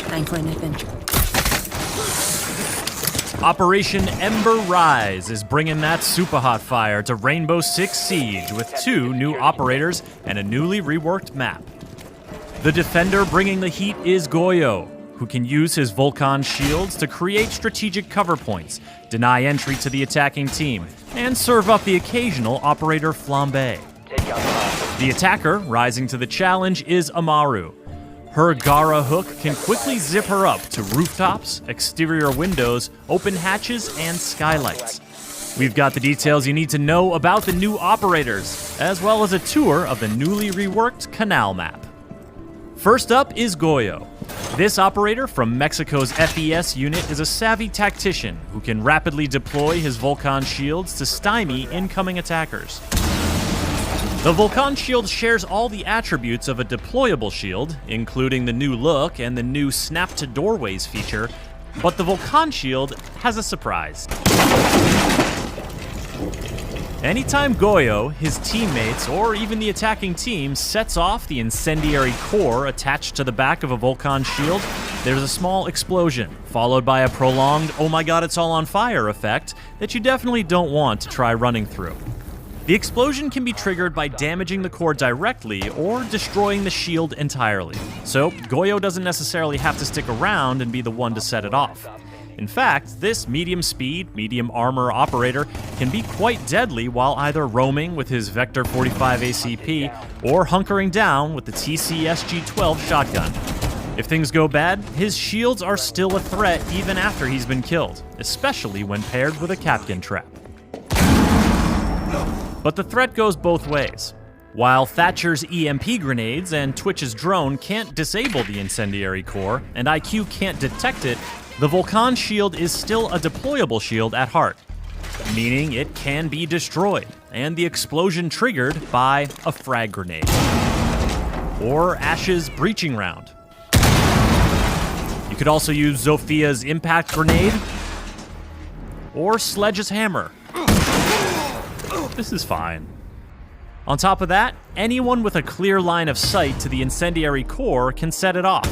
Time for an adventure. Operation Ember Rise is bringing that super hot fire to Rainbow Six Siege with 2 new operators and a newly reworked map. The defender bringing the heat is Goyo, who can use his Vulcan shields to create strategic cover points, deny entry to the attacking team, and serve up the occasional operator flambe. The attacker rising to the challenge is Amaru. Her Gara hook can quickly zip her up to rooftops, exterior windows, open hatches, and skylights. We've got the details you need to know about the new operators, as well as a tour of the newly reworked Canal map. First up is Goyo. This operator from Mexico's FES unit is a savvy tactician who can rapidly deploy his Vulcan shields to stymie incoming attackers. The Vulcan shield shares all the attributes of a deployable shield, including the new look and the new snap to doorways feature, but the Vulcan shield has a surprise. Anytime Goyo, his teammates, or even the attacking team sets off the incendiary core attached to the back of a Vulcan shield, there's a small explosion, followed by a prolonged "oh my god, it's all on fire" effect that you definitely don't want to try running through. The explosion can be triggered by damaging the core directly or destroying the shield entirely, so Goyo doesn't necessarily have to stick around and be the one to set it off. In fact, this medium speed, medium armor operator can be quite deadly while either roaming with his Vector 45 ACP or hunkering down with the TCSG-12 shotgun. If things go bad, his shields are still a threat even after he's been killed, especially when paired with a Kapkan trap. But the threat goes both ways. While Thatcher's EMP grenades and Twitch's drone can't disable the incendiary core, and IQ can't detect it, the Vulcan shield is still a deployable shield at heart, meaning it can be destroyed, and the explosion triggered by a frag grenade. Or Ash's breaching round. You could also use Zophia's impact grenade, or Sledge's hammer. This is fine. On top of that, anyone with a clear line of sight to the incendiary core can set it off,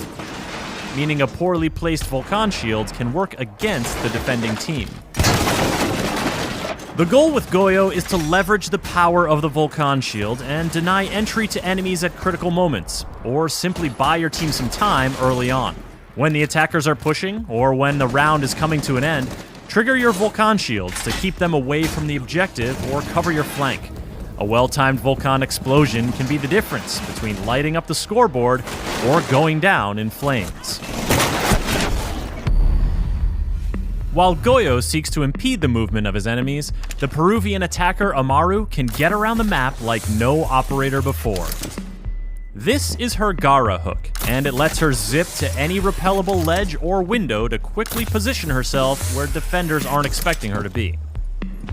meaning a poorly placed Vulcan shield can work against the defending team. The goal with Goyo is to leverage the power of the Vulcan shield and deny entry to enemies at critical moments, or simply buy your team some time early on. When the attackers are pushing, or when the round is coming to an end, trigger your Vulcan shields to keep them away from the objective or cover your flank. A well-timed Vulcan explosion can be the difference between lighting up the scoreboard or going down in flames. While Goyo seeks to impede the movement of his enemies, the Peruvian attacker Amaru can get around the map like no operator before. This is her Gara hook, and it lets her zip to any repellable ledge or window to quickly position herself where defenders aren't expecting her to be.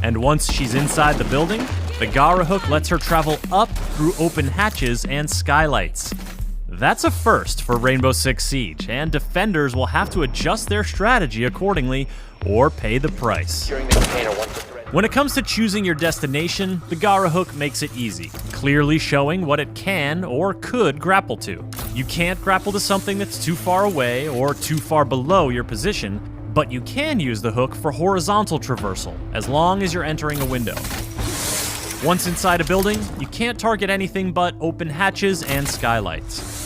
And once she's inside the building, the Gara hook lets her travel up through open hatches and skylights. That's a first for Rainbow Six Siege, and defenders will have to adjust their strategy accordingly or pay the price. When it comes to choosing your destination, the Gara hook makes it easy, clearly showing what it can or could grapple to. You can't grapple to something that's too far away or too far below your position, but you can use the hook for horizontal traversal, as long as you're entering a window. Once inside a building, you can't target anything but open hatches and skylights.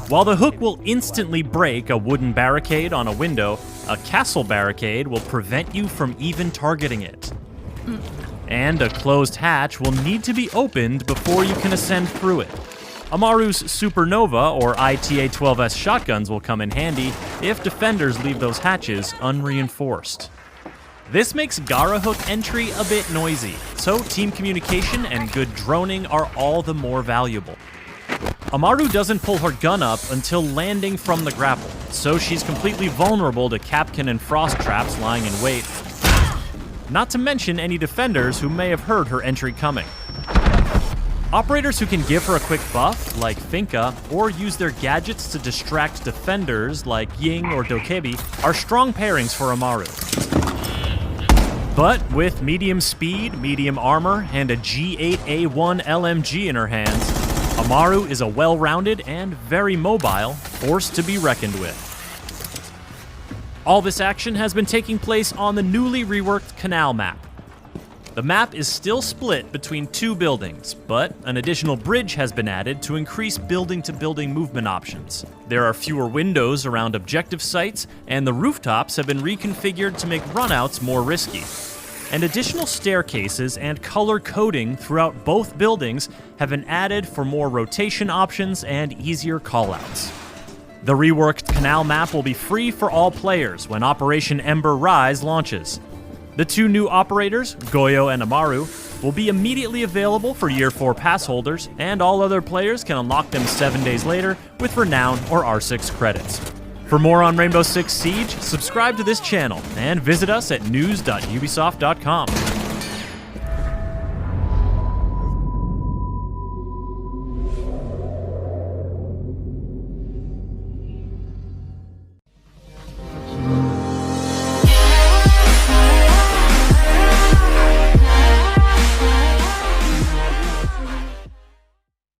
While the hook will instantly break a wooden barricade on a window, a castle barricade will prevent you from even targeting it. And a closed hatch will need to be opened before you can ascend through it. Amaru's Supernova or ITA-12S shotguns will come in handy if defenders leave those hatches unreinforced. This makes Gara hook entry a bit noisy, so team communication and good droning are all the more valuable. Amaru doesn't pull her gun up until landing from the grapple, so she's completely vulnerable to Kapkan and frost traps lying in wait. Not to mention any defenders who may have heard her entry coming. Operators who can give her a quick buff, like Finka, or use their gadgets to distract defenders, like Ying or Dokebi, are strong pairings for Amaru. But with medium speed, medium armor, and a G8A1 LMG in her hands, Amaru is a well-rounded and very mobile force to be reckoned with. All this action has been taking place on the newly reworked Canal map. The map is still split between two buildings, but an additional bridge has been added to increase building-to-building movement options. There are fewer windows around objective sites, and the rooftops have been reconfigured to make runouts more risky. And additional staircases and color coding throughout both buildings have been added for more rotation options and easier callouts. The reworked Canal map will be free for all players when Operation Ember Rise launches. The two new operators, Goyo and Amaru, will be immediately available for Year 4 pass holders, and all other players can unlock them 7 days later with Renown or R6 credits. For more on Rainbow Six Siege, subscribe to this channel and visit us at news.ubisoft.com.